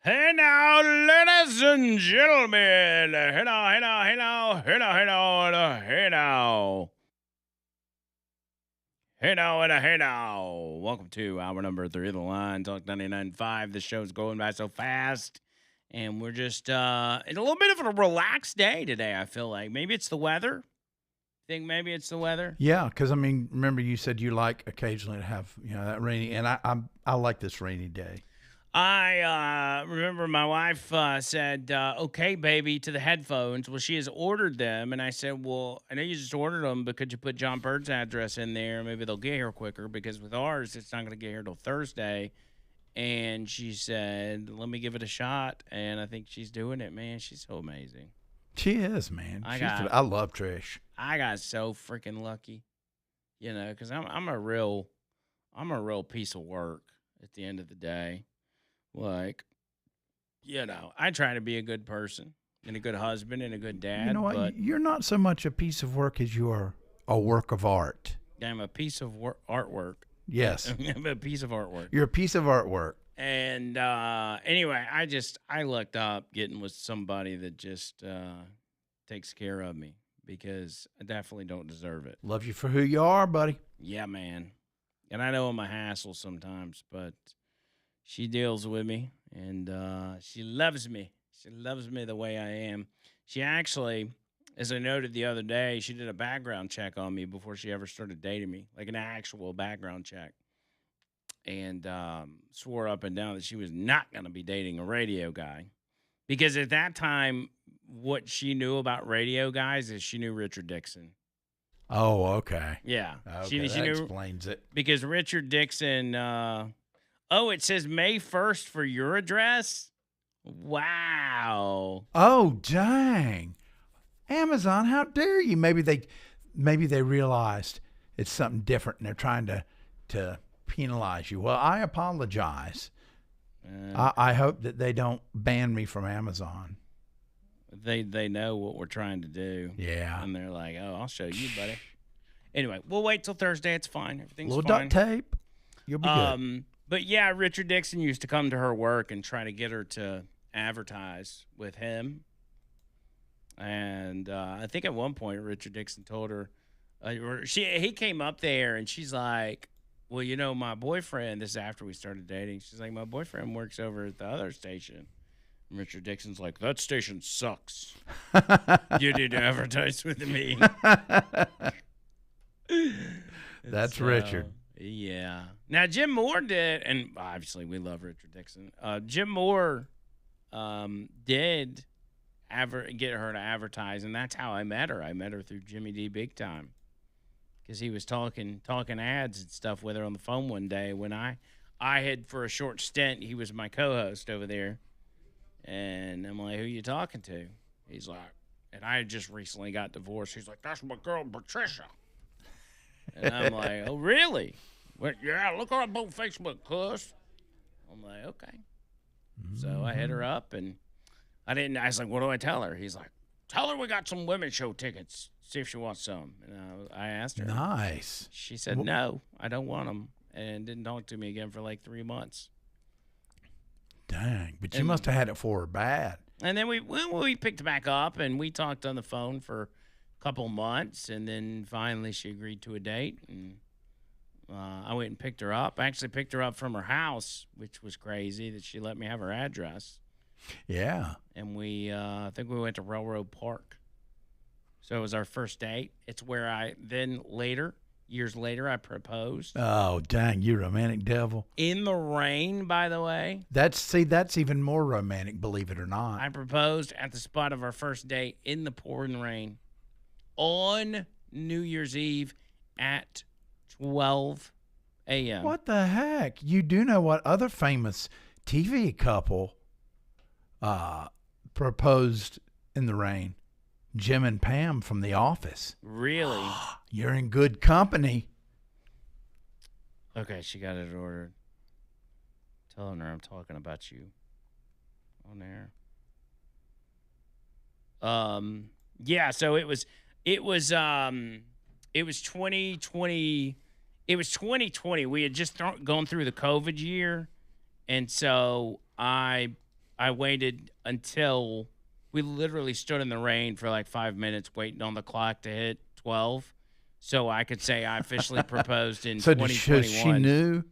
Hey now, ladies and gentlemen. Hey now, hey now, hey now, hey now, hey now, hey now. Hey now, and hey now. Welcome to hour number 3 of the line, Talk 99.5. The show's going by so fast. And we're just in a little bit of a relaxed day today, I feel like. Maybe it's the weather. Think maybe it's the weather. Yeah, because I mean, remember you said you like occasionally to have that rainy, and I like this rainy day. I remember my wife said, okay, baby, to the headphones. Well, she has ordered them. And I said, well, I know you just ordered them, but could you put John Bird's address in there? Maybe they'll get here quicker because with ours, it's not going to get here till Thursday. And she said, let me give it a shot. And I think she's doing it, man. She's so amazing. She is, man. I love Trish. I got so freaking lucky, because I'm a real piece of work at the end of the day. Like, I try to be a good person and a good husband and a good dad. You know what? But You're not so much a piece of work as you are a work of art. I'm a piece of artwork. Yes. I'm a piece of artwork. You're a piece of artwork. And anyway, I looked up getting with somebody that just takes care of me because I definitely don't deserve it. Love you for who you are, buddy. Yeah, man. And I know I'm a hassle sometimes, but she deals with me, and she loves me. She loves me the way I am. She actually, as I noted the other day, she did a background check on me before she ever started dating me, like an actual background check, and swore up and down that she was not going to be dating a radio guy. Because at that time, what she knew about radio guys is she knew Richard Dixon. Oh, okay. Yeah. Okay, she that knew, explains it. Because Richard Dixon... oh, it says May 1st for your address? Wow. Oh, dang. Amazon, how dare you? Maybe they realized it's something different and they're trying to penalize you. Well, I apologize. I hope that they don't ban me from Amazon. They know what we're trying to do. Yeah. And they're like, oh, I'll show you, buddy. Anyway, we'll wait till Thursday. It's fine. Everything's little fine. duct tape. You'll be good. But yeah, Richard Dixon used to come to her work and try to get her to advertise with him. And I think at one point Richard Dixon told her, he came up there and she's like, well, my boyfriend, this is after we started dating. She's like, my boyfriend works over at the other station. And Richard Dixon's like, that station sucks. You need to advertise with me. That's Richard. Yeah. Now, Jim Moore did, and obviously we love Richard Dixon. Jim Moore did get her to advertise, and that's how I met her. I met her through Jimmy D Big Time because he was talking ads and stuff with her on the phone one day when I had, for a short stint, he was my co-host over there. And I'm like, who you talking to? He's like, and I had just recently got divorced. He's like, that's my girl, Patricia. And I'm like, oh, really? Well, yeah, look her up on Facebook, cuz. I'm like, okay. So I hit her up, and I was like, what do I tell her? He's like, tell her we got some women's show tickets. See if she wants some. And I asked her. Nice. She said, no, I don't want them, and didn't talk to me again for like 3 months. Dang, but you must have had it for her bad. And then we picked it back up, and we talked on the phone for couple months, and then finally she agreed to a date, and I went and picked her up. I actually picked her up from her house, which was crazy that she let me have her address. Yeah. And I think we went to Railroad Park. So it was our first date. It's where years later, I proposed. Oh, dang, you romantic devil. In the rain, by the way. That's even more romantic, believe it or not. I proposed at the spot of our first date in the pouring rain. On New Year's Eve at 12 a.m. What the heck? You do know what other famous TV couple proposed in the rain? Jim and Pam from The Office. Really? You're in good company. Okay, she got it ordered. Telling her I'm talking about you on air. Yeah, so it was 2020. It was 2020. We had just gone through the COVID year, and so I I waited until we literally stood in the rain for like 5 minutes waiting on the clock to hit 12 so I could say I officially proposed in So 2021. she knew?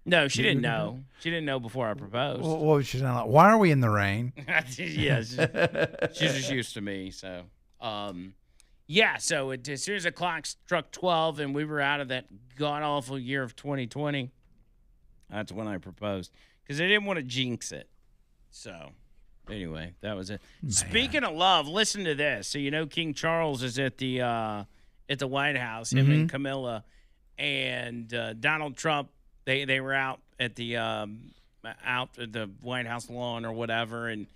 No, she didn't know. She didn't know before I proposed. What was she saying? Like, why are we in the rain? Yeah, she's just used to me. So, yeah. So as soon as the clock struck 12 and we were out of that god awful year of 2020, that's when I proposed because I didn't want to jinx it. So, anyway, that was it. Man. Speaking of love, listen to this. So King Charles is at the White House. Him and Camilla and Donald Trump. They were out at the White House lawn or whatever, and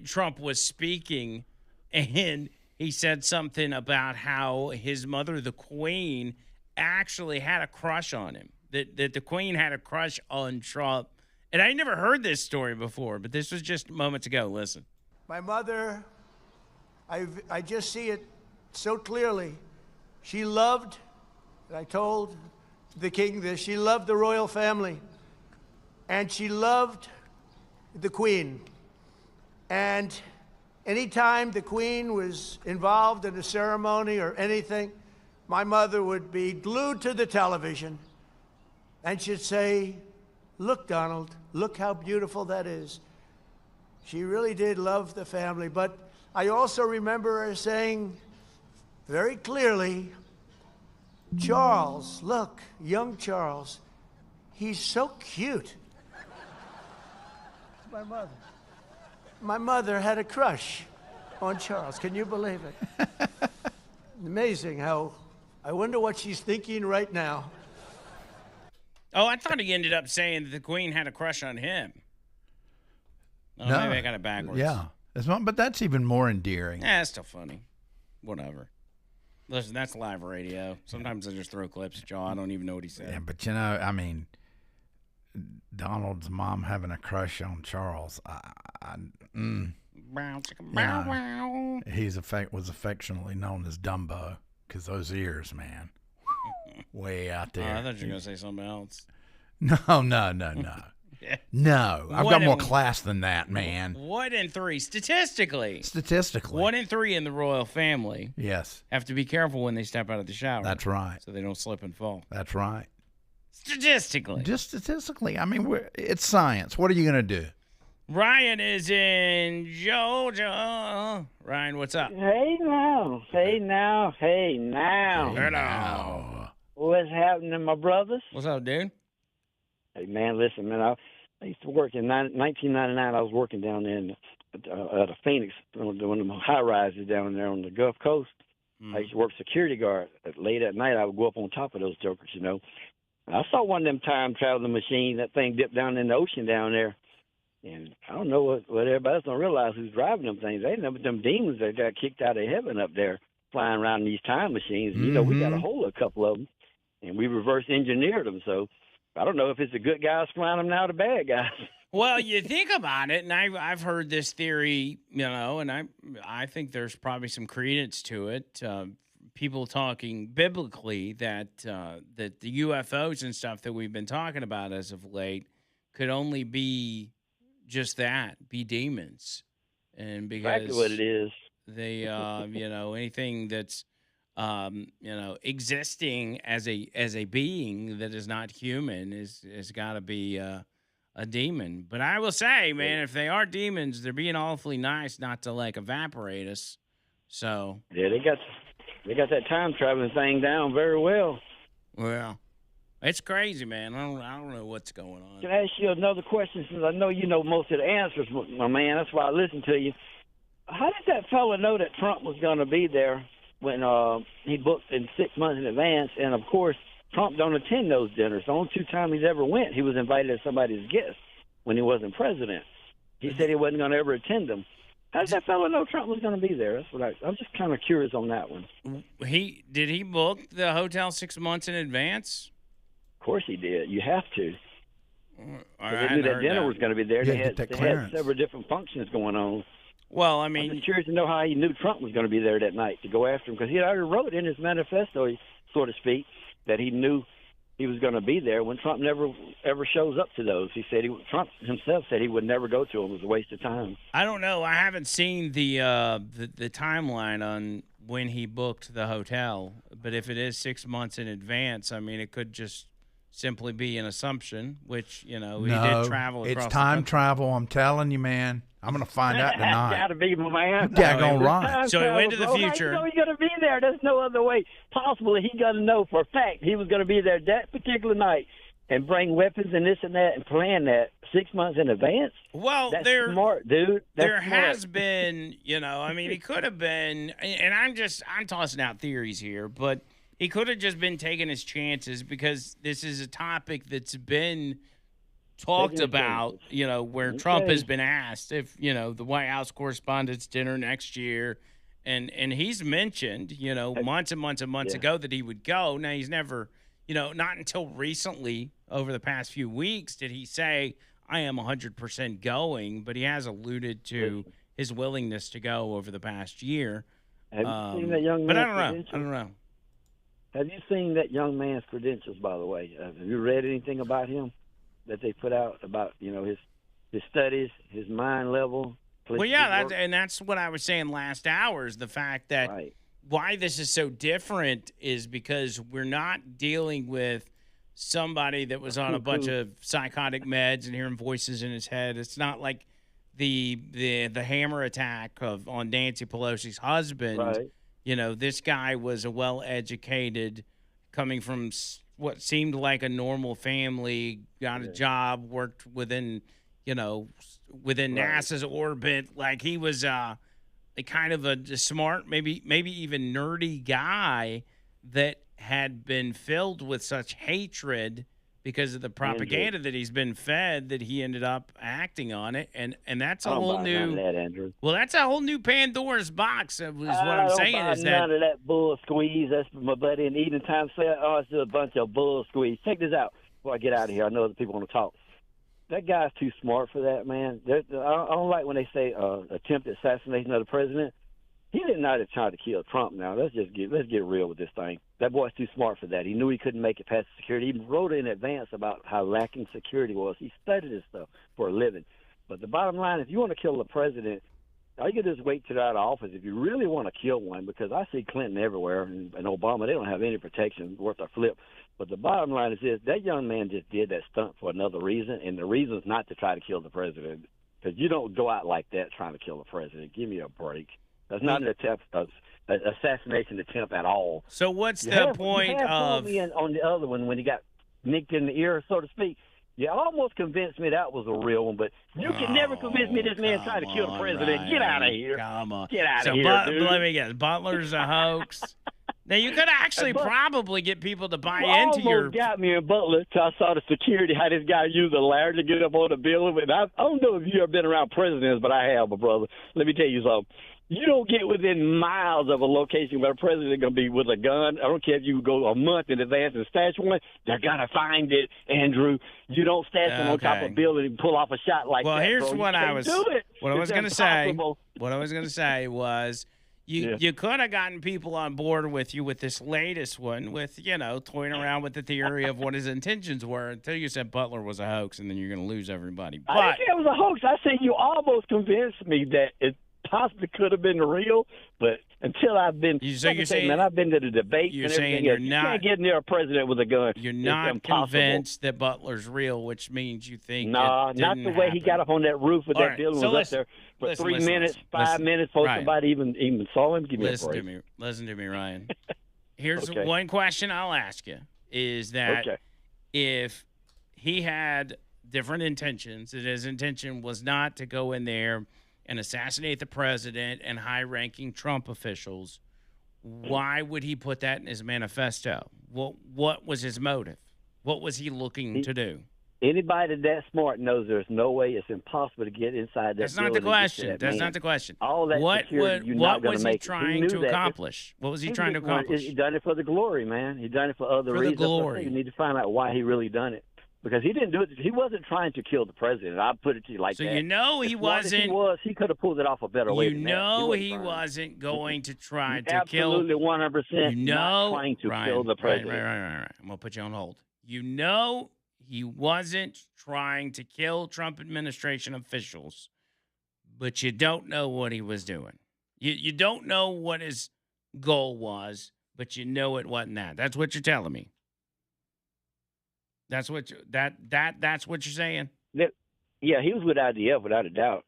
Trump was speaking, and he said something about how his mother, the Queen, actually had a crush on him. That the Queen had a crush on Trump, and I never heard this story before, but this was just moments ago. Listen, my mother, I just see it so clearly. She loved, and I told the king this, she loved the royal family, and she loved the Queen. And anytime the Queen was involved in a ceremony or anything, my mother would be glued to the television and she'd say, "Look, Donald, look how beautiful that is." She really did love the family, but I also remember her saying very clearly, "Charles, look, young Charles, he's so cute." My mother had a crush on Charles. Can you believe it? Amazing how, I wonder what she's thinking right now. Oh, I thought he ended up saying that the Queen had a crush on him. Oh, no, maybe I got it backwards. Yeah, but that's even more endearing. It's still funny. Whatever. Listen, that's live radio. Sometimes I just throw clips at y'all. I don't even know what he said. Yeah, but I mean, Donald's mom having a crush on Charles. He was affectionately known as Dumbo because those ears, man, way out there. I thought you were gonna say something else. No. No, I've got more class than that, man. 1 in 3 statistically. 1 in 3 in the royal family. Yes, have to be careful when they step out of the shower. That's right. So they don't slip and fall. That's right. Statistically. Just statistically. I mean, it's science. What are you gonna do? Ryan is in Georgia. Ryan, what's up? Hey now. Hello. What's happening, my brothers? What's up, dude? Hey, man, listen, man. I used to work in 1999. I was working down there at a Phoenix, one of them high rises down there on the Gulf Coast. I used to work security guard. Late at night, I would go up on top of those jokers, I saw one of them time traveling machines. That thing dipped down in the ocean down there. And I don't know what everybody else don't realize who's driving them things. They know them demons that got kicked out of heaven up there flying around in these time machines. We got a hold of a couple of them, and we reverse engineered them. So I don't know if it's the good guys flying them now or the bad guys. Well, you think about it, and I've heard this theory, and I think there's probably some credence to it. People talking biblically that the UFOs and stuff that we've been talking about as of late could only be just that, be demons, and because exactly what it is, they anything that's existing as a being that is not human is got to be a demon. But I will say, man, if they are demons, they're being awfully nice not to evaporate us. So yeah, they got that time traveling thing down very well. Well, it's crazy, man. I don't know what's going on. Can I ask you another question, since I know you know most of the answers, my man? That's why I listen to you. How did that fella know that Trump was going to be there when he booked in 6 months in advance? And, of course, Trump don't attend those dinners. The only 2 times he's ever went, he was invited as somebody's guest when he wasn't president. He said he wasn't going to ever attend them. How did that fella know Trump was going to be there? That's what I'm just kind of curious on that one. Did he book the hotel 6 months in advance? Of course he did. You have to. I they knew that dinner was going to be there. Yeah, they had several different functions going on. Well, I mean, I'm just curious to know how he knew Trump was going to be there that night to go after him, because he already wrote in his manifesto, so to speak, that he knew he was going to be there when Trump never ever shows up to those. He said Trump himself said he would never go to them. It was a waste of time. I don't know. I haven't seen the timeline on when he booked the hotel, but if it is 6 months in advance, I mean, it could just simply be an assumption, which, he did travel across it's time the country. travel. I'm telling you, man. I'm going to find out tonight. Got to be, my man. Daggone right. So he went to the future. He's going to be there. There's no other way possible. He got to know for a fact he was going to be there that particular night and bring weapons and this and that and plan that 6 months in advance. Well, That's smart, dude. There has been, I mean, he could have been, and I'm tossing out theories here, but he could have just been taking his chances because this is a topic that's been talked about, where Trump has been asked if, the White House Correspondents' Dinner next year. And he's mentioned, months and months and months ago that he would go. Now, he's never, not until recently, over the past few weeks, did he say, I am 100% going. But he has alluded to his willingness to go over the past year. Have you seen that young But man's I don't know. Have you seen that young man's credentials, by the way? Have you read anything about him that they put out about, his studies, his mind level? Well, yeah, that's what I was saying last hour is the fact that why this is so different is because we're not dealing with somebody that was on a bunch of psychotic meds and hearing voices in his head. It's not like the hammer attack on Nancy Pelosi's husband. Right. This guy was a well-educated, coming from what seemed like a normal family, got a job, worked within NASA's orbit. Like he was a kind of a smart, maybe even nerdy guy that had been filled with such hatred because of the propaganda that he's been fed that he ended up acting on it, and that's a whole new. Well, that's a whole new Pandora's box. Is what I'm saying is that none of that bull squeeze. That's my buddy in the evening time said. Oh, it's just a bunch of bull squeeze. Check this out before I get out of here. I know other people want to talk. That guy's too smart for that, man. I don't like when they say attempted assassination of the president. He didn't know to try to kill Trump. Now let's get real with this thing. That boy's too smart for that. He knew he couldn't make it past security. He wrote in advance about how lacking security was. He studied this stuff for a living. But the bottom line, if you want to kill the president, all you can do is wait till they're out of office. If you really want to kill one, because I see Clinton everywhere and Obama, they don't have any protection worth a flip. But the bottom line is this: that young man just did that stunt for another reason, and the reason is not to try to kill the president. Because you don't go out like that trying to kill the president. Give me a break. That's not an assassination attempt at all. So what's the point of on the other one when he got nicked in the ear, so to speak? You almost convinced me that was a real one, but you can never convince me this man trying to kill the president. Ryan, get out of here. Come on. Get out of here, dude. Let me guess. Butler's a hoax. Now, you could actually probably get people to buy into your... almost got me in Butler till I saw the security, how this guy used a ladder to get up on the building. But I don't know if you've ever been around presidents, but I have, my brother. Let me tell you something. You don't get within miles of a location where a president is going to be with a gun. I don't care if you go a month in advance and stash one. They're going to find it, Andrew. You don't stash them on top of a building and pull off a shot like that. Well, here's bro. what I was going to say. What I was going to say was you could have gotten people on board with you with this latest one with, toying around with the theory of what his intentions were until you said Butler was a hoax, and then you're going to lose everybody. But I didn't say it was a hoax. I said you almost convinced me that it possibly could have been real, but until I've been, you're saying, man, I've been to the debate. You're and saying everything you can't get near a president with a gun. You're not convinced that Butler's real, which means you think not the way he got up on that roof with that building was up there for 3 minutes, 5 minutes before somebody even saw him. Give me a break. Listen to me, Ryan. Here's one question I'll ask you: is that if he had different intentions, that his intention was not to go in there and assassinate the president and high-ranking Trump officials, why would he put that in his manifesto? What was his motive? What was he looking to do? Anybody that smart knows there's no way, it's impossible to get inside that. That's not the question. That's not the question. All that security, what was he trying to accomplish? What was he trying to accomplish? He done it for the glory, man. He done it for other reasons. For the glory. You need to find out why he really done it. Because he didn't do it. He wasn't trying to kill the president. I'll put it to you like that. So he wasn't. He could have pulled it off a better way. He wasn't going to try to kill. Absolutely 100%. Not trying to kill the president. Right. I'm gonna put you on hold. You know he wasn't trying to kill Trump administration officials, but you don't know what he was doing. You don't know what his goal was, but you know it wasn't that. That's what you're telling me. That's what that's what you're saying. Yeah, he was with IDF without a doubt.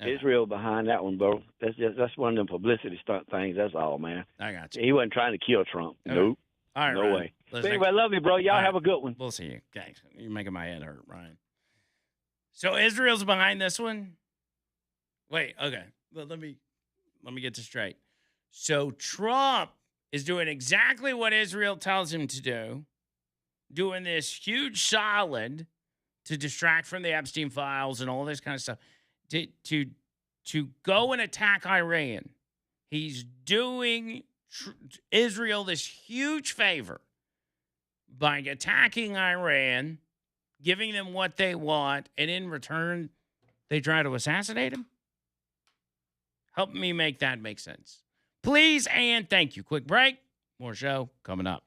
Okay. Israel behind that one, bro. That's one of them publicity stunt things. That's all, man. I got you. He wasn't trying to kill Trump. Okay. Nope. All right, No Ryan. way. Listen, But anyway, I love you, bro. Y'all all have right. a good one. We'll see you. Thanks. You're making my head hurt, Ryan. So Israel's behind this one? Wait, okay. Well, let me get this straight. So Trump is doing exactly what Israel tells him to do, doing this huge solid to distract from the Epstein files and all this kind of stuff, to go and attack Iran. He's doing Israel this huge favor by attacking Iran, giving them what they want, and in return, they try to assassinate him? Help me make that make sense. Please and thank you. Quick break. More show coming up.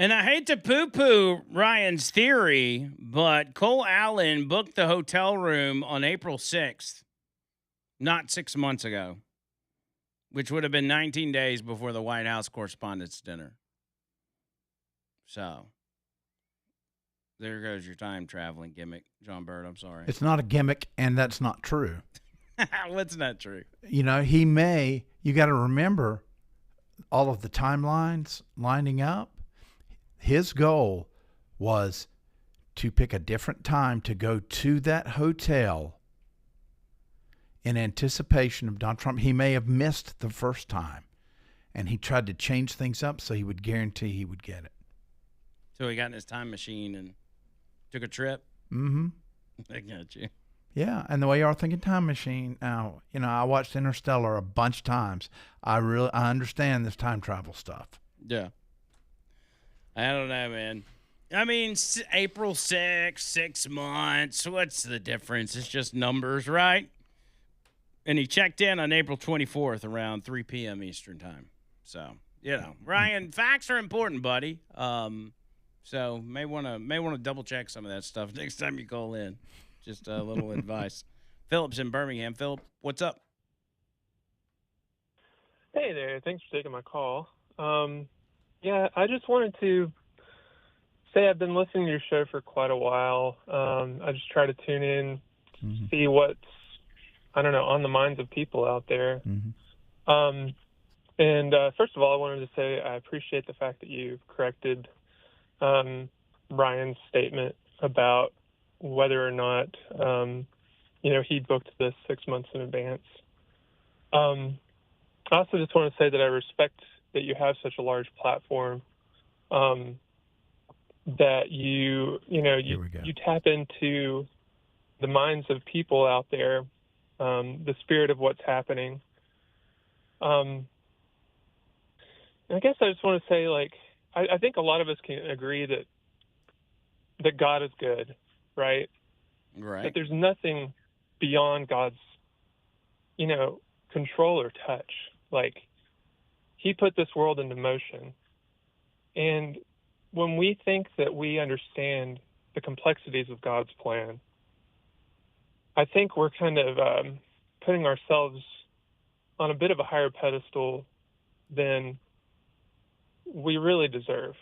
And I hate to poo-poo Ryan's theory, but Cole Allen booked the hotel room on April 6th, not 6 months ago, which would have been 19 days before the White House Correspondents' Dinner. So, there goes your time traveling gimmick, John Bird. I'm sorry. It's not a gimmick, and that's not true. What's not true? You got to remember all of the timelines lining up. His goal was to pick a different time to go to that hotel in anticipation of Donald Trump. He may have missed the first time, and he tried to change things up so he would guarantee he would get it. So he got in his time machine and took a trip. Mm-hmm. I got you. Yeah, and the way you are thinking time machine now, I watched Interstellar a bunch of times. I understand this time travel stuff. Yeah. I don't know, man. I mean, April 6th, 6 months. What's the difference? It's just numbers, right? And he checked in on April 24th around 3 p.m. Eastern time. So, Ryan, facts are important, buddy. So may want to double check some of that stuff next time you call in. Just a little advice. Philip's in Birmingham. Philip, what's up? Hey there. Thanks for taking my call. Yeah, I just wanted to say I've been listening to your show for quite a while. I just try to tune in, see what's, on the minds of people out there. And first of all, I wanted to say I appreciate the fact that you corrected Ryan's statement about whether or not, he booked this 6 months in advance. I also just want to say that I respect that you have such a large platform, that you tap into the minds of people out there, the spirit of what's happening. And I guess I just want to say, I think a lot of us can agree that God is good, right? Right. That there's nothing beyond God's, control or touch. He put this world into motion. And when we think that we understand the complexities of God's plan, I think we're kind of putting ourselves on a bit of a higher pedestal than we really deserve.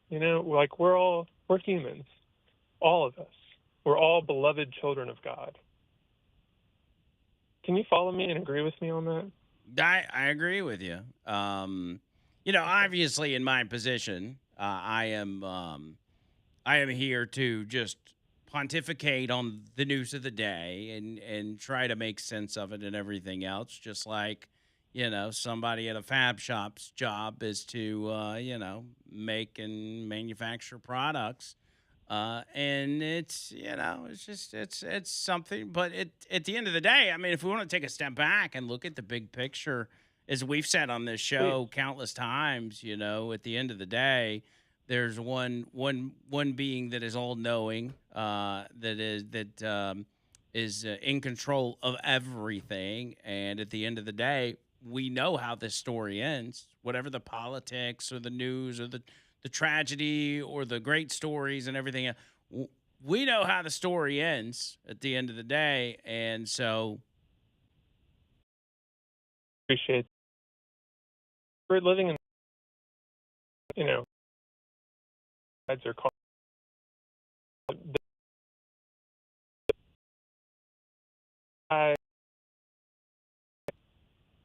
We're humans, all of us. We're all beloved children of God. Can you follow me and agree with me on that? I agree with you. Obviously in my position, I am here to just pontificate on the news of the day and try to make sense of it and everything else, just like, somebody at a fab shop's job is to, make and manufacture products. And it's something, but at the end of the day, I mean, if we want to take a step back and look at the big picture, as we've said on this show countless times, at the end of the day, there's one being that is all knowing, that is in control of everything. And at the end of the day, we know how this story ends, whatever the politics or the news or the tragedy or the great stories and everything else. We know how the story ends at the end of the day. And so Appreciate. We're living in, sides are called.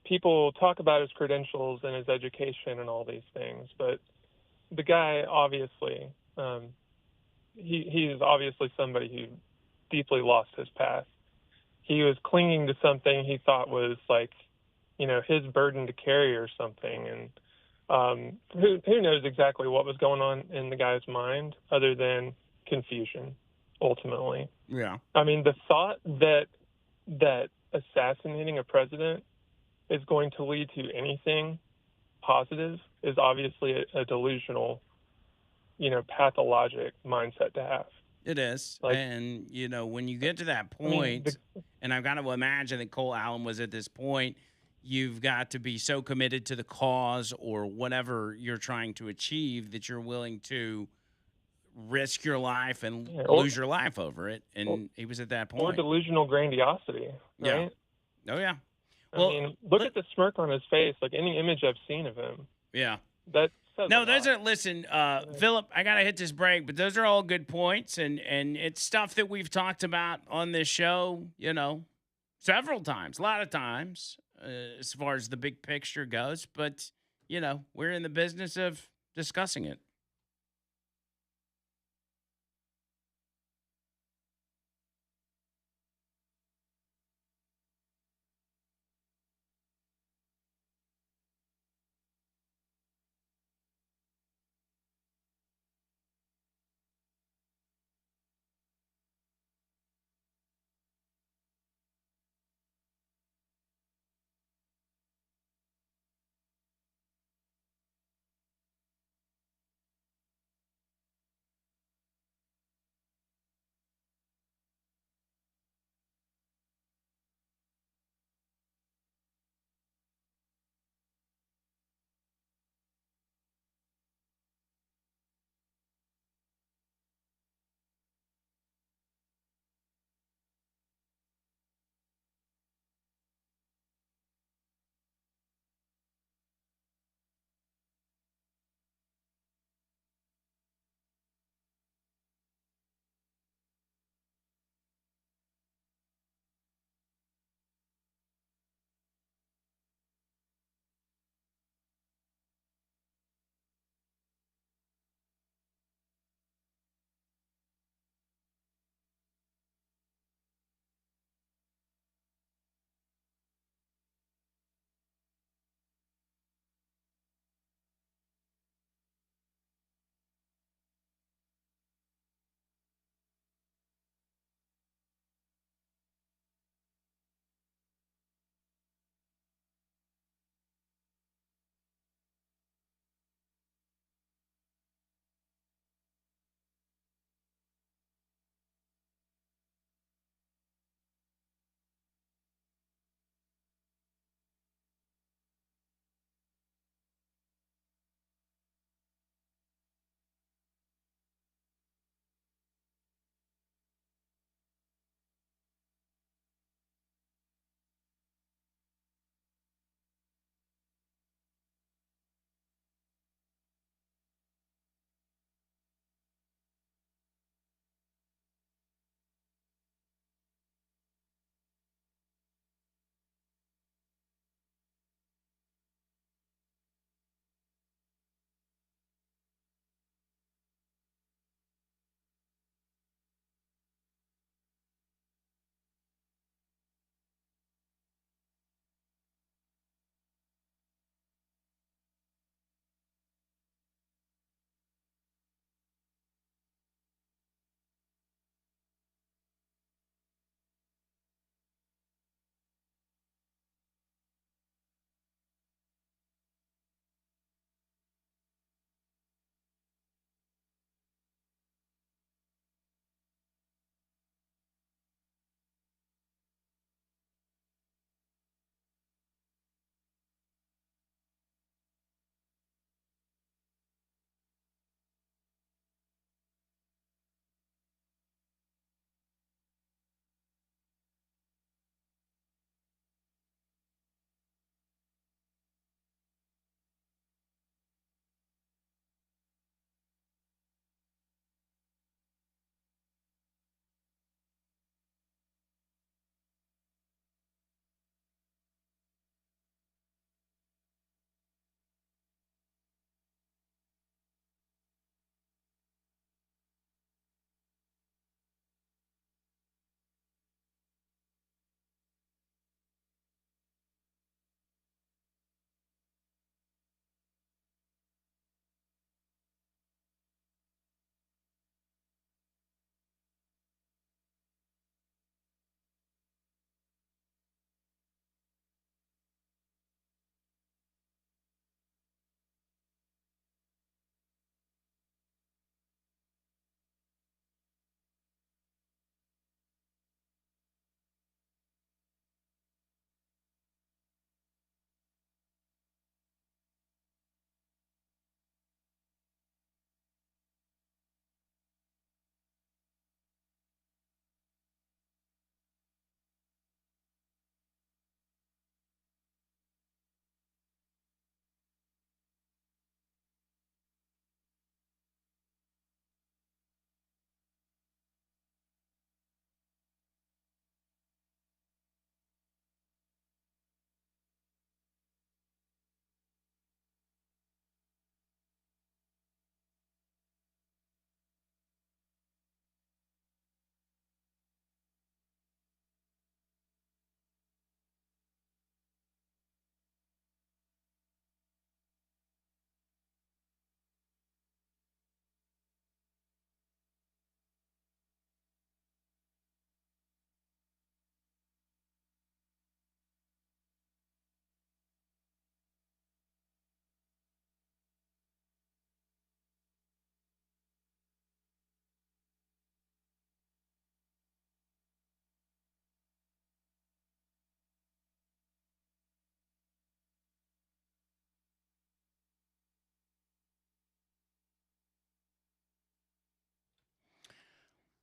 People talk about his credentials and his education and all these things, but the guy obviously, he is obviously somebody who deeply lost his path. He was clinging to something he thought was his burden to carry or something. And who knows exactly what was going on in the guy's mind other than confusion, ultimately. yeah, I mean, the thought that assassinating a president is going to lead to anything positive is obviously a delusional, pathologic mindset to have. it is. And, when you get to that point, and I've got to imagine that Cole Allen was at this point, you've got to be so committed to the cause or whatever you're trying to achieve that you're willing to risk your life and lose your life over it. And he was at that point. Or delusional grandiosity, right? Yeah. Oh, yeah. Well, look at the smirk on his face. Any image I've seen of him. Yeah. That says a lot. Listen, Philip, I got to hit this break, but those are all good points. And it's stuff that we've talked about on this show, several times, a lot of times, as far as the big picture goes. But, we're in the business of discussing it.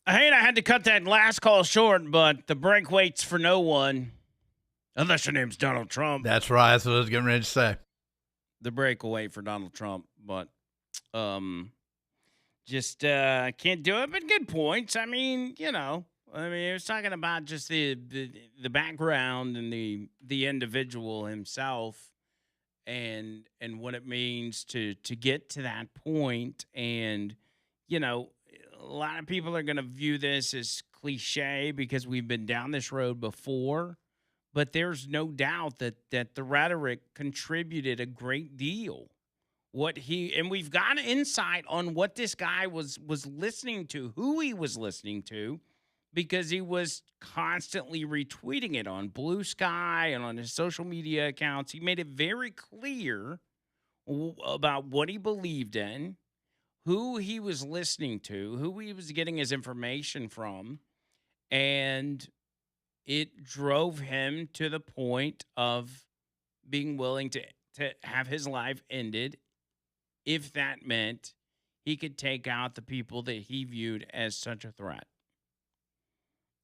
I hate I had to cut that last call short, but the break waits for no one. Unless your name's Donald Trump. That's right. That's what I was getting ready to say. The break will wait for Donald Trump, but just can't do it. But good points. I mean, it was talking about just the background and the individual himself, and what it means to get to that point. And a lot of people are going to view this as cliche because we've been down this road before. But there's no doubt that the rhetoric contributed a great deal. And we've got insight on what this guy was listening to, who he was listening to, because he was constantly retweeting it on Blue Sky and on his social media accounts. He made it very clear about what he believed in, who he was listening to, who he was getting his information from, and it drove him to the point of being willing to have his life ended if that meant he could take out the people that he viewed as such a threat.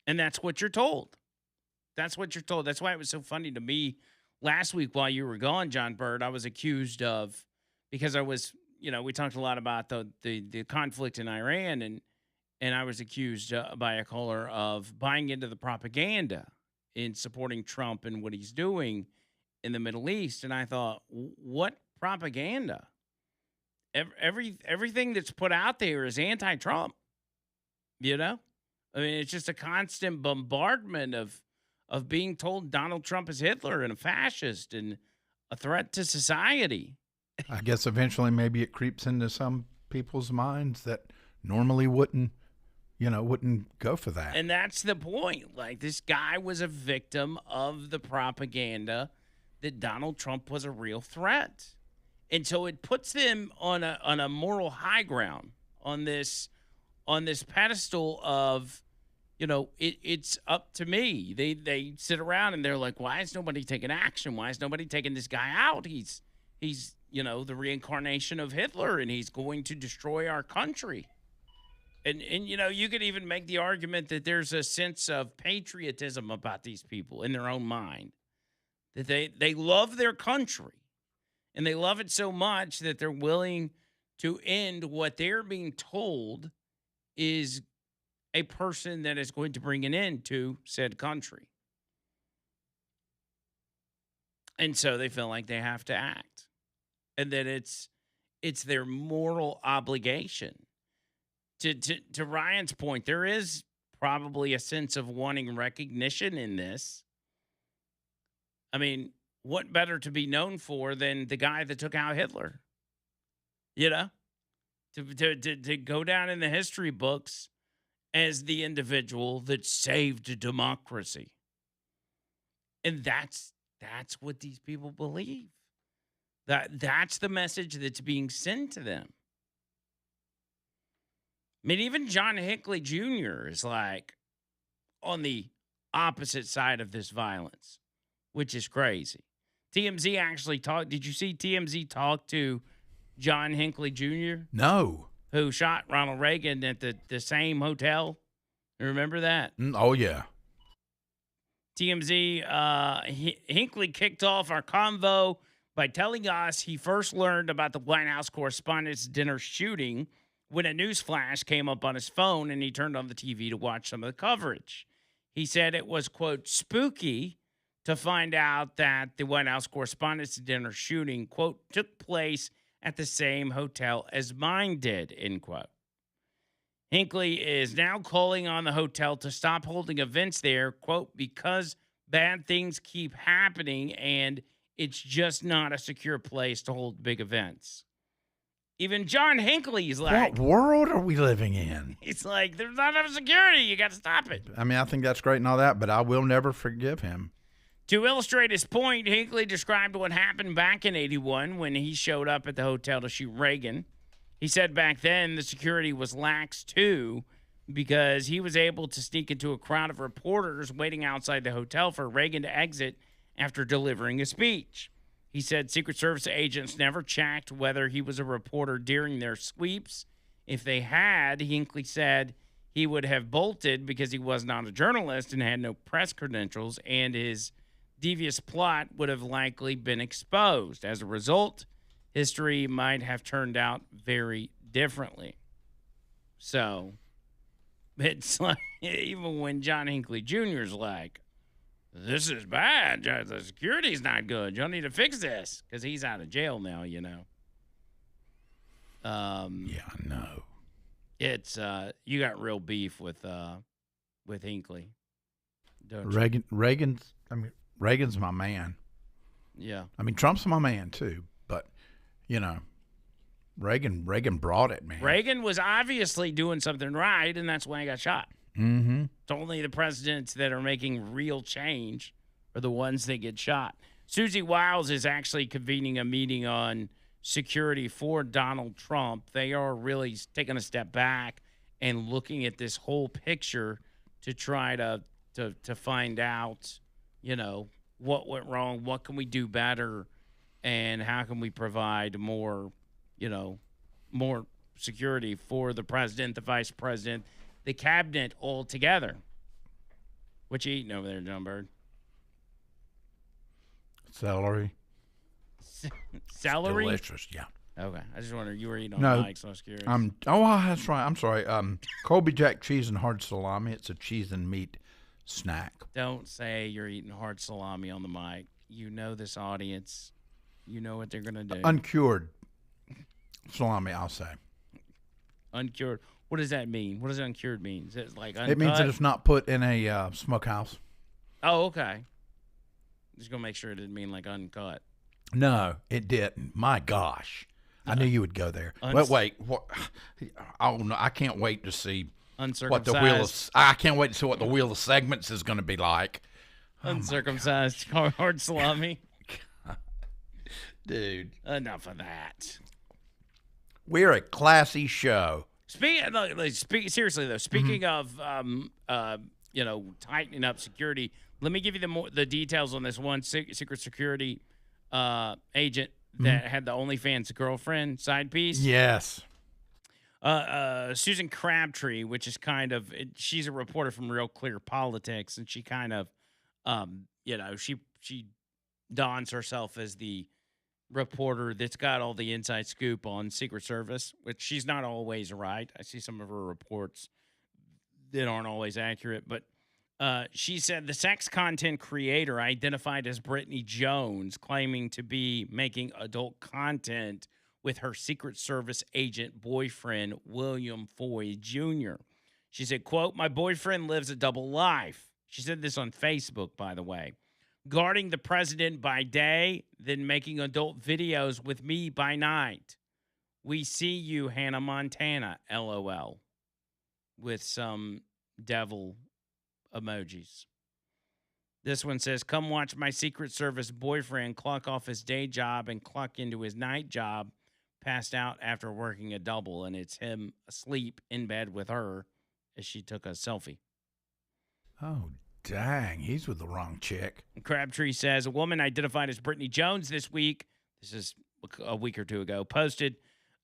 And that's what you're told. That's what you're told. That's why it was so funny to me last week while you were gone, John Bird. I was accused of, because I was, we talked a lot about the conflict in Iran, and I was accused by a caller of buying into the propaganda in supporting Trump and what he's doing in the Middle East. And I thought, what propaganda? Everything that's put out there is anti-Trump. I mean, it's just a constant bombardment of being told Donald Trump is Hitler and a fascist and a threat to society. I guess eventually maybe it creeps into some people's minds that normally wouldn't go for that. And that's the point. Like, this guy was a victim of the propaganda that Donald Trump was a real threat. And so it puts them on a moral high ground, on this pedestal of, it's up to me. They sit around and they're like, why is nobody taking action? Why is nobody taking this guy out? He's the reincarnation of Hitler, and he's going to destroy our country. And you could even make the argument that there's a sense of patriotism about these people in their own mind, that they love their country, and they love it so much that they're willing to end what they're being told is a person that is going to bring an end to said country. And so they feel like they have to act, and that it's their moral obligation. To Ryan's point, there is probably a sense of wanting recognition in this. I mean, what better to be known for than the guy that took out Hitler? To go down in the history books as the individual that saved democracy. And that's what these people believe. That's the message that's being sent to them. I mean, even John Hinckley Jr. is like on the opposite side of this violence, which is crazy. TMZ actually talked. Did you see TMZ talk to John Hinckley Jr.? No. Who shot Ronald Reagan at the same hotel? You remember that? Oh, yeah. TMZ, Hinckley kicked off our convo by telling us he first learned about the White House Correspondents' Dinner shooting when a news flash came up on his phone and he turned on the TV to watch some of the coverage. He said it was, quote, spooky to find out that the White House Correspondents' Dinner shooting, quote, took place at the same hotel as mine did, end quote. Hinckley is now calling on the hotel to stop holding events there, quote, because bad things keep happening and it's just not a secure place to hold big events. Even John Hinckley's like, what world are we living in? It's like, there's not enough security. You got to stop it. I mean, I think that's great and all that, but I will never forgive him. To illustrate his point, Hinckley described what happened back in 81 when he showed up at the hotel to shoot Reagan. He said back then the security was lax too because he was able to sneak into a crowd of reporters waiting outside the hotel for Reagan to exit after delivering a speech. He said Secret Service agents never checked whether he was a reporter during their sweeps. If they had, Hinckley said he would have bolted because he was not a journalist and had no press credentials, and his devious plot would have likely been exposed. As a result, history might have turned out very differently. So it's like, even when John Hinckley Jr. is like, this is bad, the security's not good, y'all need to fix this, because he's out of jail now, you know. Yeah, I know. It's you got real beef with Hinckley, don't you? Reagan's my man. Yeah. I mean, Trump's my man too, but you know, Reagan brought it, man. Reagan was obviously doing something right, and that's why he got shot. Mm-hmm. It's only the presidents that are making real change are the ones that get shot. Susie Wiles is actually convening a meeting on security for Donald Trump. They are really taking a step back and looking at this whole picture to try to find out, you know, what went wrong, what can we do better, and how can we provide more, you know, more security for the president, the vice president, the cabinet all together. What you eating over there, John Bird? Celery. Celery? Delicious, yeah. Okay. I just wondered, you were eating on No, the mic, so I was curious. That's right. I'm sorry. Colby Jack cheese and hard salami. It's a cheese and meat snack. Don't say you're eating hard salami on the mic. You know this audience. You know what they're going to do. Uncured salami, I'll say. Uncured. What does that mean? What does uncured mean? Is it like uncut? It means that it's not put in a smokehouse. Oh, okay. Just going to make sure it didn't mean like uncut. No, it didn't. My gosh. I knew you would go there. But wait. What? Oh, no, I can't wait to see what the wheel of, I can't wait to see what the wheel of segments is going to be like. Uncircumcised hard salami. Dude. Enough of that. We're a classy show. Seriously though, speaking of you know, tightening up security, let me give you the details on this one secret security agent that had the OnlyFans girlfriend side piece. Yes. Susan Crabtree, which is kind of, she's a reporter from Real Clear Politics, and she kind of, you know, she dons herself as the reporter that's got all the inside scoop on Secret Service, which she's not always right. I see some of her reports that aren't always accurate, but she said the sex content creator identified as Brittany Jones, claiming to be making adult content with her Secret Service agent boyfriend, William Foy Jr. She said, quote, "My boyfriend lives a double life." She said this on Facebook, by the way. "Guarding the president by day, then making adult videos with me by night. We see you, Hannah Montana, LOL." With some devil emojis. This one says, "Come watch my Secret Service boyfriend clock off his day job and clock into his night job, passed out after working a double," and it's him asleep in bed with her as she took a selfie. Oh, dang. He's with the wrong chick. Crabtree says a woman identified as Brittany Jones this week, this is a week or two ago, posted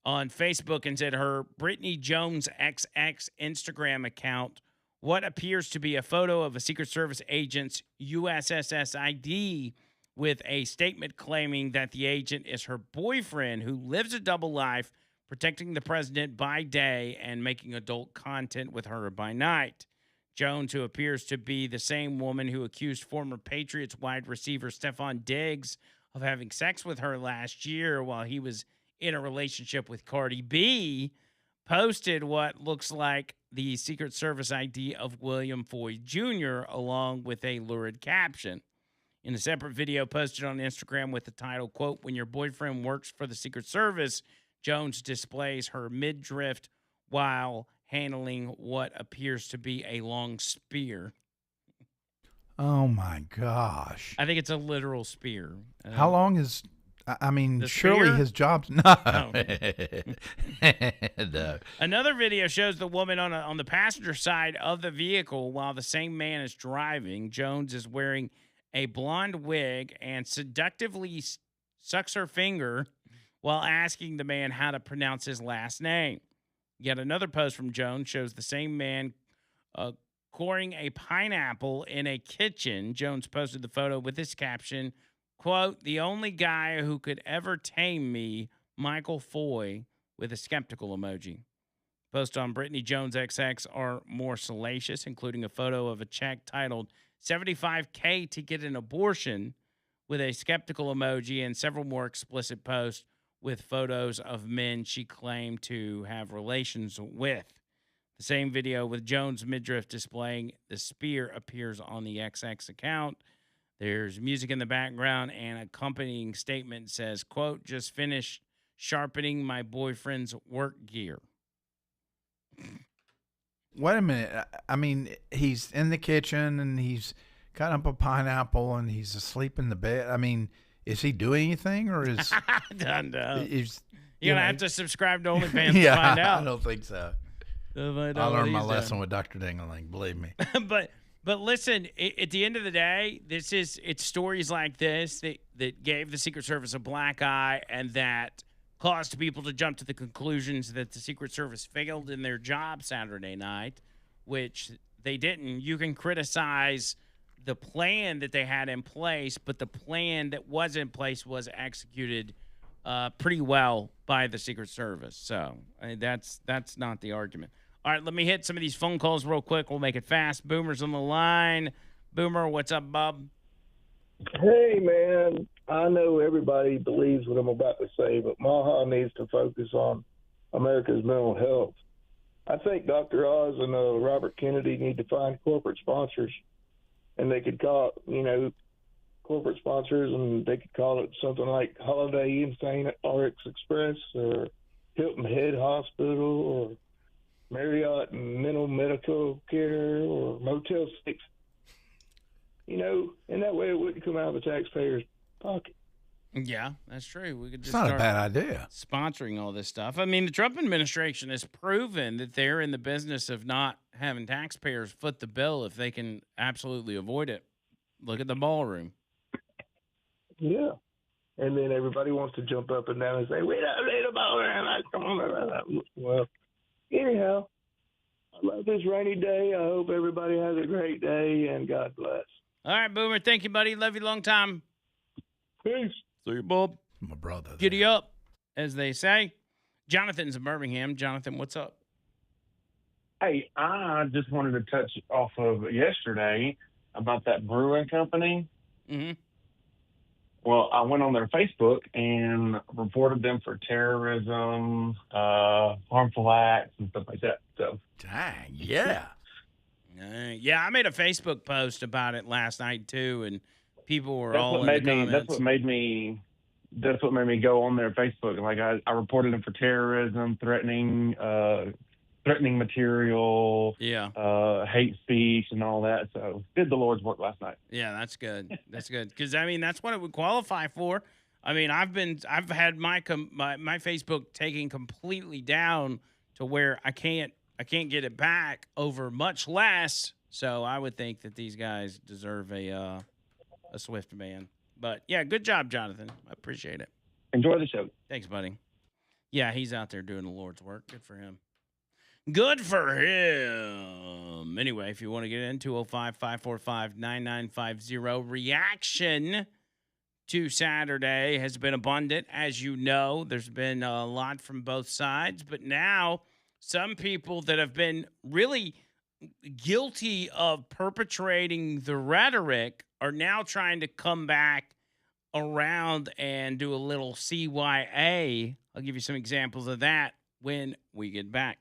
on Facebook and said her Brittany Jones XX Instagram account what appears to be a photo of a Secret Service agent's USSS ID with a statement claiming that the agent is her boyfriend who lives a double life, protecting the president by day and making adult content with her by night. Jones, who appears to be the same woman who accused former Patriots wide receiver Stephon Diggs of having sex with her last year while he was in a relationship with Cardi B, posted what looks like the Secret Service ID of William Foy Jr. along with a lurid caption. In a separate video posted on Instagram with the title, quote, "When your boyfriend works for the Secret Service," Jones displays her midriff while handling what appears to be a long spear. Oh, my gosh. I think it's a literal spear. How long is... I mean, the surely spear? his job's... No. Oh. No. Another video shows the woman on the passenger side of the vehicle while the same man is driving. Jones is wearing a blonde wig and seductively sucks her finger while asking the man how to pronounce his last name. Yet another post from Jones shows the same man coring a pineapple in a kitchen. Jones posted the photo with this caption, quote, "The only guy who could ever tame me, Michael Foy," with a skeptical emoji. Posts on Brittany Jones XX are more salacious, including a photo of a check titled $75K to get an abortion with a skeptical emoji, and several more explicit posts with photos of men she claimed to have relations with. The same video with Jones' midriff displaying the spear appears on the XX account. There's music in the background, and accompanying statement says, quote, "Just finished sharpening my boyfriend's work gear." Wait a minute. I mean, he's in the kitchen and he's cutting up a pineapple and he's asleep in the bed. I mean, is he doing anything, or is I don't know. is You're going to have to subscribe to OnlyFans yeah, to find out. I don't think so. To find I out what learned my he's lesson doing. with Dr. Dingling, believe me. But listen, at the end of the day, it's stories like this that gave the Secret Service a black eye and that caused people to jump to the conclusions that the Secret Service failed in their job Saturday night, which they didn't. You can criticize the plan that they had in place, but the plan that was in place was executed pretty well by the Secret Service. So that's not the argument. All right, let me hit some of these phone calls real quick. We'll make it fast. Boomer's on the line. Boomer, what's up, bub? Hey, man, I know everybody believes what I'm about to say, but Maha needs to focus on America's mental health. I think Dr. Oz and Robert Kennedy need to find corporate sponsors, and they could call it, corporate sponsors, and they could call it something like Holiday Insane RX Express or Hilton Head Hospital or Marriott and Mental Medical Care or Motel 6. And that way it wouldn't come out of the taxpayer's pocket. Yeah, that's true. We could just It's not a start bad idea. sponsoring all this stuff. I mean, the Trump administration has proven that they're in the business of not having taxpayers foot the bill if they can absolutely avoid it. Look at the ballroom. Yeah. And then everybody wants to jump up and down and say, we don't need a ballroom. Well, anyhow, I love this rainy day. I hope everybody has a great day, and God bless. All right, Boomer. Thank you, buddy. Love you long time. Peace. See you, Bob. My brother. Giddy up, as they say. Jonathan's in Birmingham. Jonathan, what's up? Hey, I just wanted to touch off of yesterday about that brewing company. Mm-hmm. Well, I went on their Facebook and reported them for terrorism, harmful acts, and stuff like that. So, Dang, yeah. Yeah, I made a Facebook post about it last night too, and people were all in the comments. That's what made me go on their Facebook. Like I reported them for terrorism, threatening material, hate speech, and all that. So did the Lord's work last night. Yeah, that's good. That's good because I mean that's what it would qualify for. I mean I've had my Facebook taken completely down to where I can't get it back over much less. So I would think that these guys deserve a swift ban. But yeah, good job, Jonathan. I appreciate it. Enjoy the show. Thanks, buddy. Yeah, he's out there doing the Lord's work. Good for him. Good for him. Anyway, if you want to get in, 205-545-9950. Reaction to Saturday has been abundant. As you know, there's been a lot from both sides. But now some people that have been really guilty of perpetrating the rhetoric are now trying to come back around and do a little CYA. I'll give you some examples of that when we get back.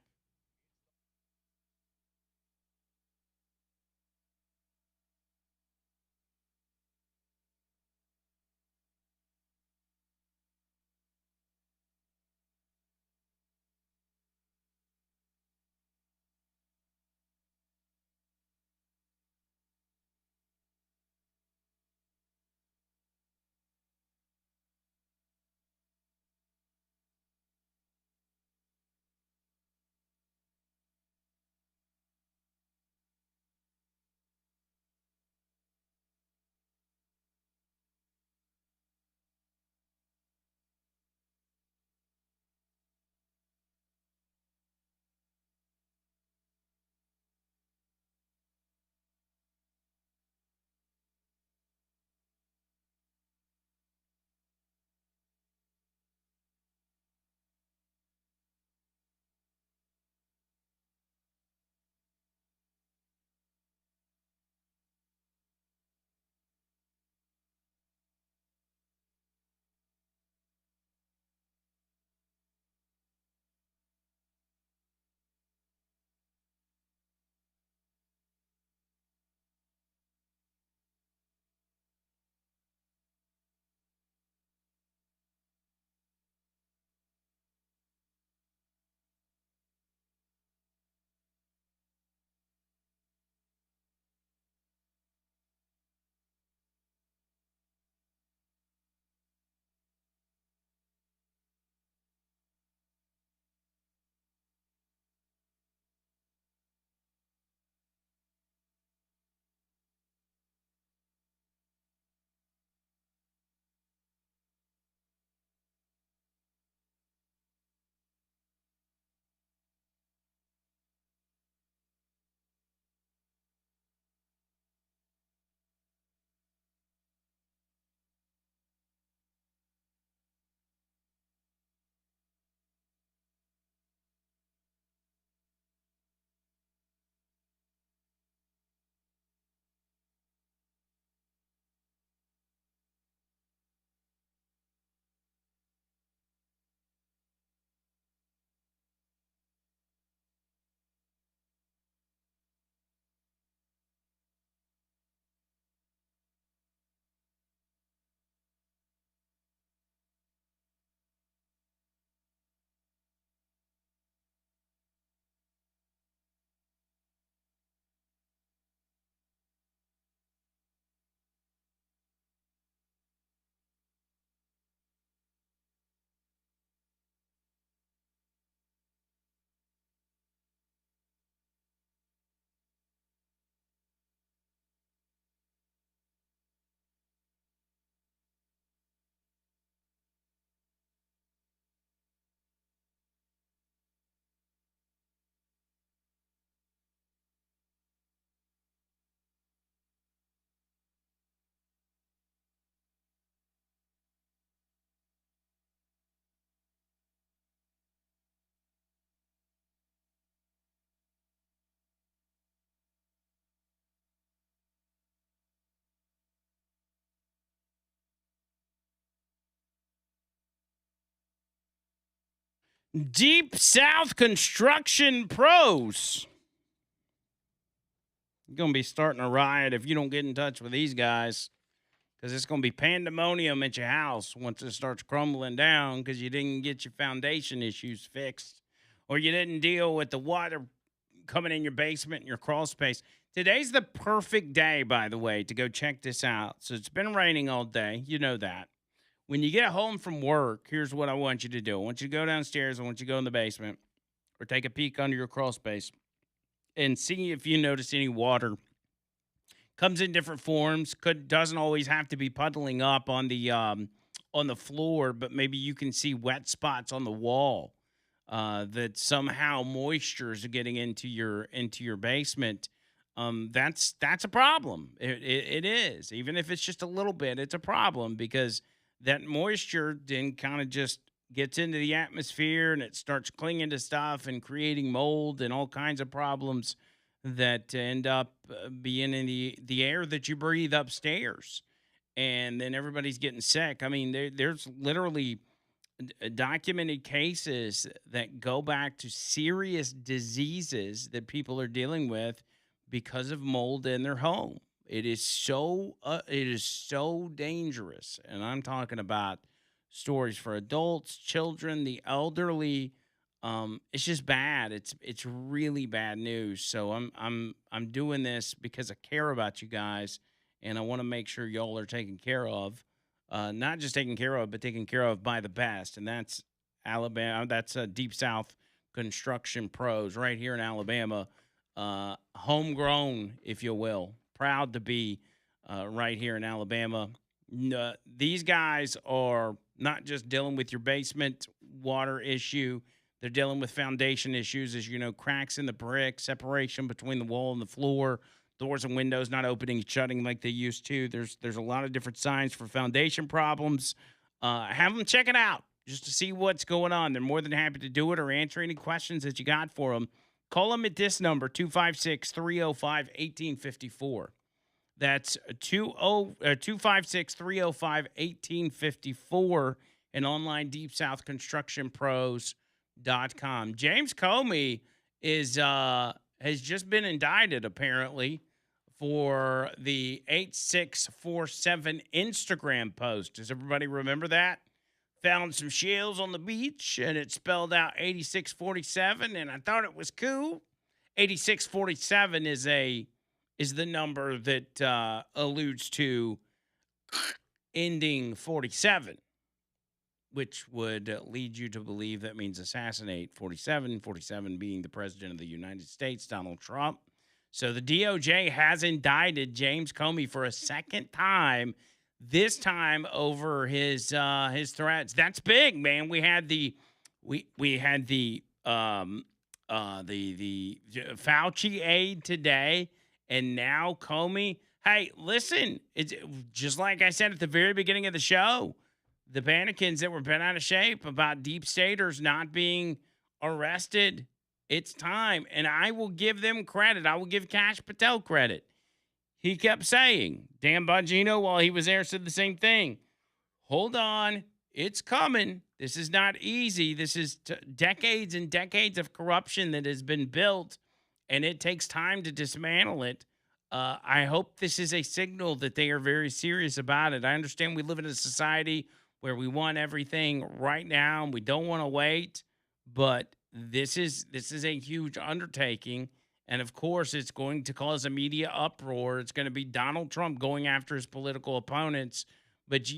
Deep South Construction Pros. You're going to be starting a riot if you don't get in touch with these guys, because it's going to be pandemonium at your house once it starts crumbling down because you didn't get your foundation issues fixed or you didn't deal with the water coming in your basement and your crawl space. Today's the perfect day, by the way, to go check this out. So it's been raining all day. You know that. When you get home from work, here's what I want you to do. I want you to go downstairs. I want you to go in the basement or take a peek under your crawl space and see if you notice any water. Comes in different forms. Doesn't always have to be puddling up on the floor, but maybe you can see wet spots on the wall that somehow moisture is getting into your basement. That's a problem. It is. Even if it's just a little bit, it's a problem because that moisture then kind of just gets into the atmosphere and it starts clinging to stuff and creating mold and all kinds of problems that end up being in the air that you breathe upstairs. And then everybody's getting sick. I mean, there's literally documented cases that go back to serious diseases that people are dealing with because of mold in their home. It is so dangerous. And I'm talking about stories for adults, children, the elderly. It's just bad. It's really bad news. So I'm doing this because I care about you guys, and I want to make sure y'all are taken care of. Not just taken care of, but taken care of by the best, and that's Alabama. That's Deep South Construction Pros right here in Alabama, homegrown, if you will. Proud to be right here in Alabama. These guys are not just dealing with your basement water issue. They're dealing with foundation issues, as you know, cracks in the brick, separation between the wall and the floor, doors and windows not opening and shutting like they used to. There's a lot of different signs for foundation problems. Have them check it out just to see what's going on. They're more than happy to do it or answer any questions that you got for them. Call them at this number, 256-305-1854. That's 256-305-1854 and online DeepSouthConstructionPros.com. James Comey has just been indicted, apparently, for the 8647 Instagram post. Does everybody remember that? Found some shells on the beach, and it spelled out 8647, and I thought it was cool. 8647 is the number that alludes to ending 47, which would lead you to believe that means assassinate 47, 47 being the president of the United States, Donald Trump. So the DOJ has indicted James Comey for a second time, this time over his threats. That's big, man. We had the Fauci aide today, and now Comey. Hey, listen, it's just like I said at the very beginning of the show. The mannequins that were bent out of shape about deep staters not being arrested. It's time. And I will give them credit. I will give Kash Patel credit. He kept saying, Dan Bongino, while he was there, said the same thing. Hold on. It's coming. This is not easy. This is decades and decades of corruption that has been built, and it takes time to dismantle it. I hope this is a signal that they are very serious about it. I understand we live in a society where we want everything right now and we don't want to wait, but this is a huge undertaking, and of course it's going to cause a media uproar. It's going to be Donald Trump going after his political opponents, but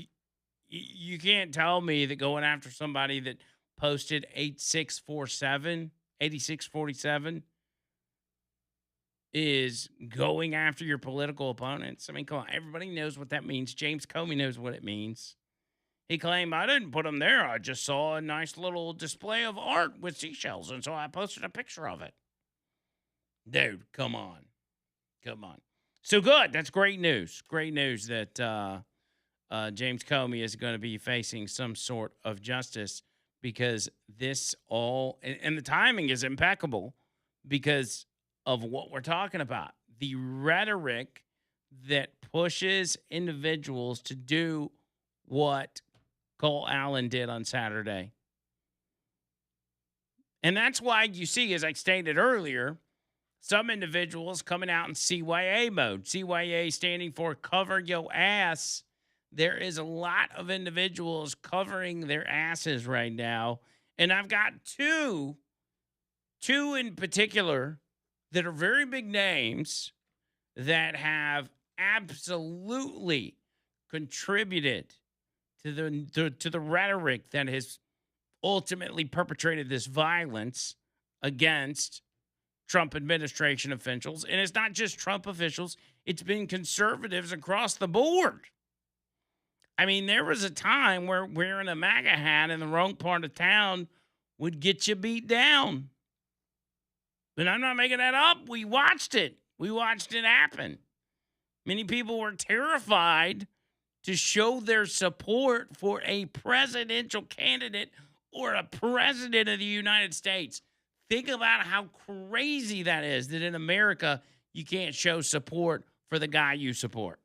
you can't tell me that going after somebody that posted 8647 is going after your political opponents. I mean, come on, everybody knows what that means. James Comey knows what it means. He claimed, I didn't put them there. I just saw a nice little display of art with seashells, and so I posted a picture of it. Dude, come on. Come on. So good. That's great news. Great news that James Comey is going to be facing some sort of justice, because this all, and the timing is impeccable because of what we're talking about. The rhetoric that pushes individuals to do what Cole Allen did on Saturday. And that's why you see, as I stated earlier, some individuals coming out in CYA mode. CYA standing for cover your ass. There is a lot of individuals covering their asses right now. And I've got two in particular that are very big names that have absolutely contributed to the rhetoric that has ultimately perpetrated this violence against Trump administration officials. And it's not just Trump officials, it's been conservatives across the board. I mean, there was a time where wearing a MAGA hat in the wrong part of town would get you beat down. And I'm not making that up. We watched it. We watched it happen. Many people were terrified to show their support for a presidential candidate or a president of the United States. Think about how crazy that is, that in America, you can't show support for the guy you support.